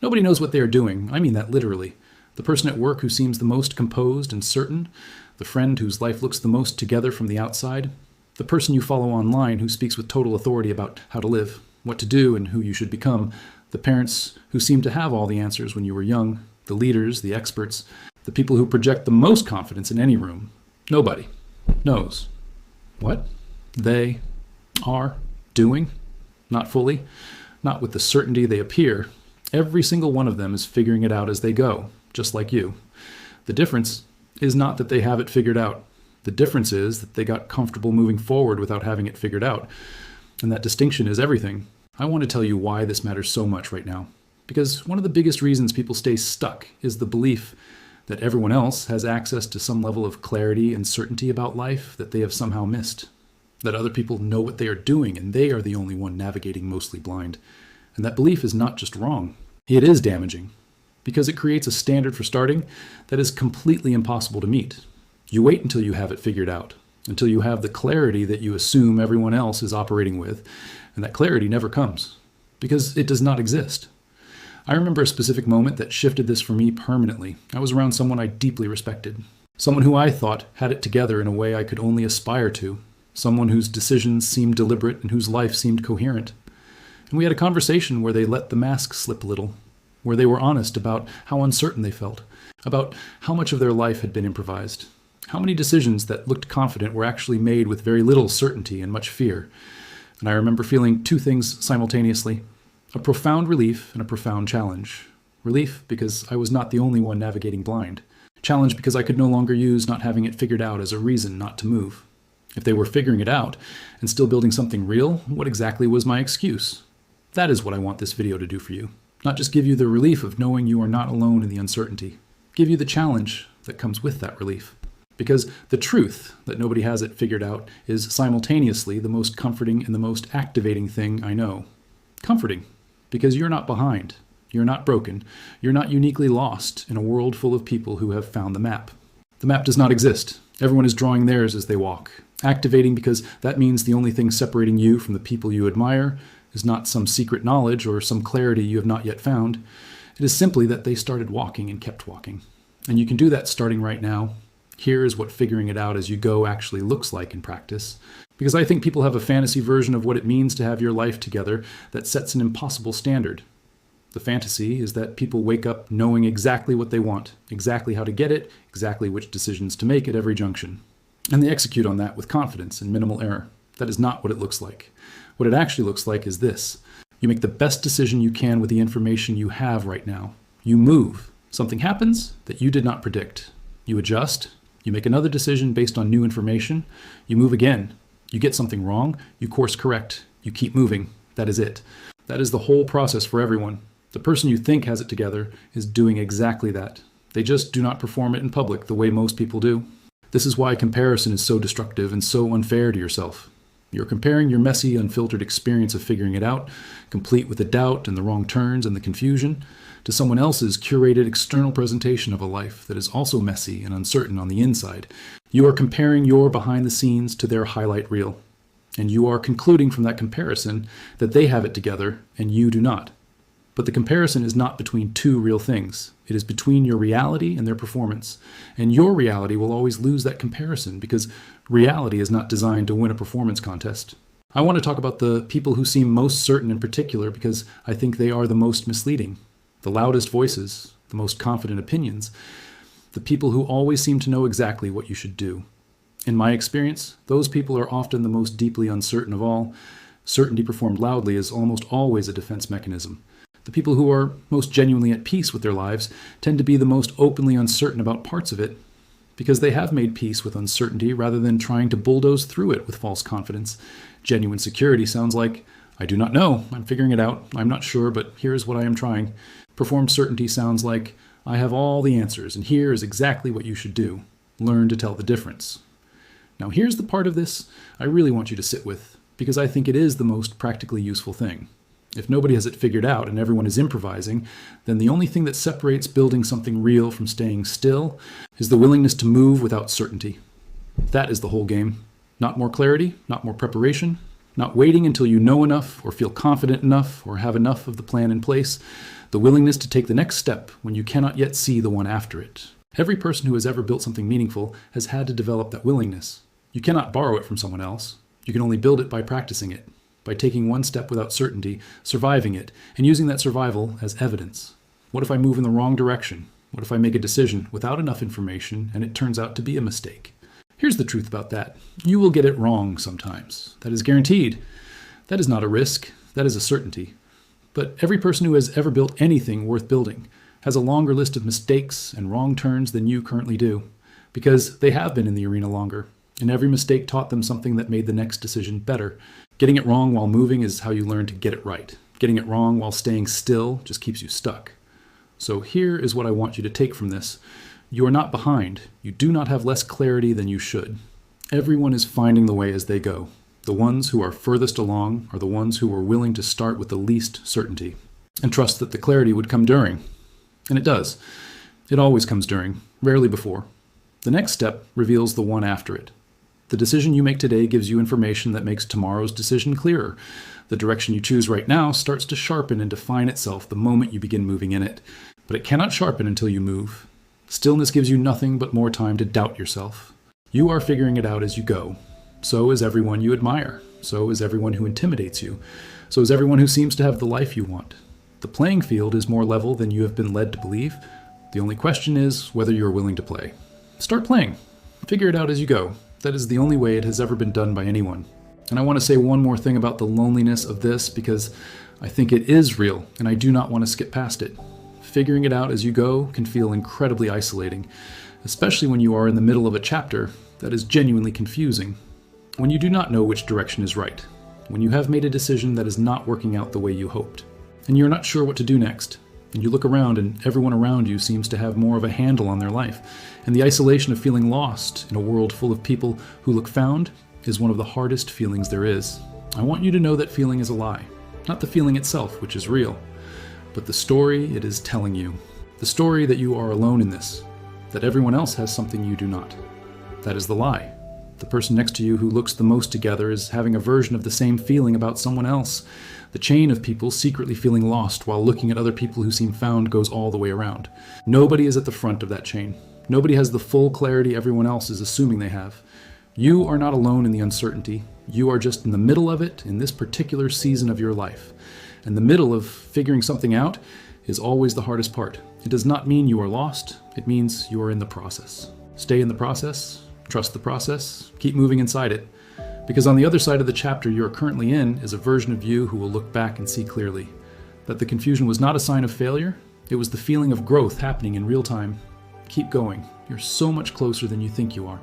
Nobody knows what they are doing. I mean that literally. The person at work who seems the most composed and certain, the friend whose life looks the most together from the outside, the person you follow online who speaks with total authority about how to live, what to do, and who you should become, the parents who seem to have all the answers when you were young, the leaders, the experts, the people who project the most confidence in any room. Nobody knows what they are doing, not fully, not with the certainty they appear. Every single one of them is figuring it out as they go, just like you. The difference is not that they have it figured out. The difference is that they got comfortable moving forward without having it figured out. And that distinction is everything. I want to tell you why this matters so much right now. Because one of the biggest reasons people stay stuck is the belief that everyone else has access to some level of clarity and certainty about life that they have somehow missed. That other people know what they are doing and they are the only one navigating mostly blind. And that belief is not just wrong. It is damaging. Because it creates a standard for starting that is completely impossible to meet. You wait until you have it figured out, until you have the clarity that you assume everyone else is operating with, and that clarity never comes, because it does not exist. I remember a specific moment that shifted this for me permanently. I was around someone I deeply respected, someone who I thought had it together in a way I could only aspire to, someone whose decisions seemed deliberate and whose life seemed coherent. And we had a conversation where they let the mask slip a little, where they were honest about how uncertain they felt, about how much of their life had been improvised, how many decisions that looked confident were actually made with very little certainty and much fear. And I remember feeling two things simultaneously, a profound relief and a profound challenge. Relief because I was not the only one navigating blind. Challenge because I could no longer use not having it figured out as a reason not to move. If they were figuring it out and still building something real, what exactly was my excuse? That is what I want this video to do for you. Not just give you the relief of knowing you are not alone in the uncertainty. Give you the challenge that comes with that relief. Because the truth that nobody has it figured out is simultaneously the most comforting and the most activating thing I know. Comforting, because you're not behind. You're not broken. You're not uniquely lost in a world full of people who have found the map. The map does not exist. Everyone is drawing theirs as they walk. Activating because that means the only thing separating you from the people you admire is not some secret knowledge or some clarity you have not yet found. It is simply that they started walking and kept walking. And you can do that starting right now. Here is what figuring it out as you go actually looks like in practice. Because I think people have a fantasy version of what it means to have your life together that sets an impossible standard. The fantasy is that people wake up knowing exactly what they want, exactly how to get it, exactly which decisions to make at every junction. And they execute on that with confidence and minimal error. That is not what it looks like. What it actually looks like is this. You make the best decision you can with the information you have right now. You move. Something happens that you did not predict. You adjust. You make another decision based on new information. You move again. You get something wrong. You course correct. You keep moving. That is it. That is the whole process for everyone. The person you think has it together is doing exactly that. They just do not perform it in public the way most people do. This is why comparison is so destructive and so unfair to yourself. You're comparing your messy, unfiltered experience of figuring it out, complete with the doubt and the wrong turns and the confusion, to someone else's curated external presentation of a life that is also messy and uncertain on the inside. You are comparing your behind the scenes to their highlight reel. And you are concluding from that comparison that they have it together and you do not. But the comparison is not between two real things. It is between your reality and their performance. And your reality will always lose that comparison because reality is not designed to win a performance contest. I want to talk about the people who seem most certain in particular because I think they are the most misleading. The loudest voices, the most confident opinions, the people who always seem to know exactly what you should do. In my experience, those people are often the most deeply uncertain of all. Certainty performed loudly is almost always a defense mechanism. The people who are most genuinely at peace with their lives tend to be the most openly uncertain about parts of it because they have made peace with uncertainty rather than trying to bulldoze through it with false confidence. Genuine security sounds like, I do not know, I'm figuring it out, I'm not sure, but here is what I am trying. Performed certainty sounds like, I have all the answers and here is exactly what you should do. Learn to tell the difference. Now here's the part of this I really want you to sit with because I think it is the most practically useful thing. If nobody has it figured out and everyone is improvising, then the only thing that separates building something real from staying still is the willingness to move without certainty. That is the whole game. Not more clarity, not more preparation, Not waiting until you know enough or feel confident enough or have enough of the plan in place. The willingness to take the next step when you cannot yet see the one after it. Every person who has ever built something meaningful has had to develop that willingness. You cannot borrow it from someone else. You can only build it by practicing it, by taking one step without certainty, surviving it, and using that survival as evidence. What if I move in the wrong direction? What if I make a decision without enough information and it turns out to be a mistake? Here's the truth about that. You will get it wrong sometimes. That is guaranteed. That is not a risk. That is a certainty. But every person who has ever built anything worth building has a longer list of mistakes and wrong turns than you currently do, because they have been in the arena longer, and every mistake taught them something that made the next decision better. Getting it wrong while moving is how you learn to get it right. Getting it wrong while staying still just keeps you stuck. So here is what I want you to take from this. You are not behind. You do not have less clarity than you should. Everyone is finding the way as they go. The ones who are furthest along are the ones who are willing to start with the least certainty and trust that the clarity would come during. And it does. It always comes during, rarely before. The next step reveals the one after it. The decision you make today gives you information that makes tomorrow's decision clearer. The direction you choose right now starts to sharpen and define itself the moment you begin moving in it. But it cannot sharpen until you move. Stillness gives you nothing but more time to doubt yourself. You are figuring it out as you go. So is everyone you admire. So is everyone who intimidates you. So is everyone who seems to have the life you want. The playing field is more level than you have been led to believe. The only question is whether you are willing to play. Start playing. Figure it out as you go. That is the only way it has ever been done by anyone. And I want to say one more thing about the loneliness of this, because I think it is real, and I do not want to skip past it. Figuring it out as you go can feel incredibly isolating, especially when you are in the middle of a chapter that is genuinely confusing. When you do not know which direction is right. When you have made a decision that is not working out the way you hoped. And you're not sure what to do next. And you look around and everyone around you seems to have more of a handle on their life. And the isolation of feeling lost in a world full of people who look found is one of the hardest feelings there is. I want you to know that feeling is a lie. Not the feeling itself, which is real, but the story it is telling you. The story that you are alone in this, that everyone else has something you do not. That is the lie. The person next to you who looks the most together is having a version of the same feeling about someone else. The chain of people secretly feeling lost while looking at other people who seem found goes all the way around. Nobody is at the front of that chain. Nobody has the full clarity everyone else is assuming they have. You are not alone in the uncertainty. You are just in the middle of it in this particular season of your life. And the middle of figuring something out is always the hardest part. It does not mean you are lost. It means you are in the process. Stay in the process. Trust the process. Keep moving inside it. Because on the other side of the chapter you are currently in is a version of you who will look back and see clearly that the confusion was not a sign of failure. It was the feeling of growth happening in real time. Keep going. You're so much closer than you think you are.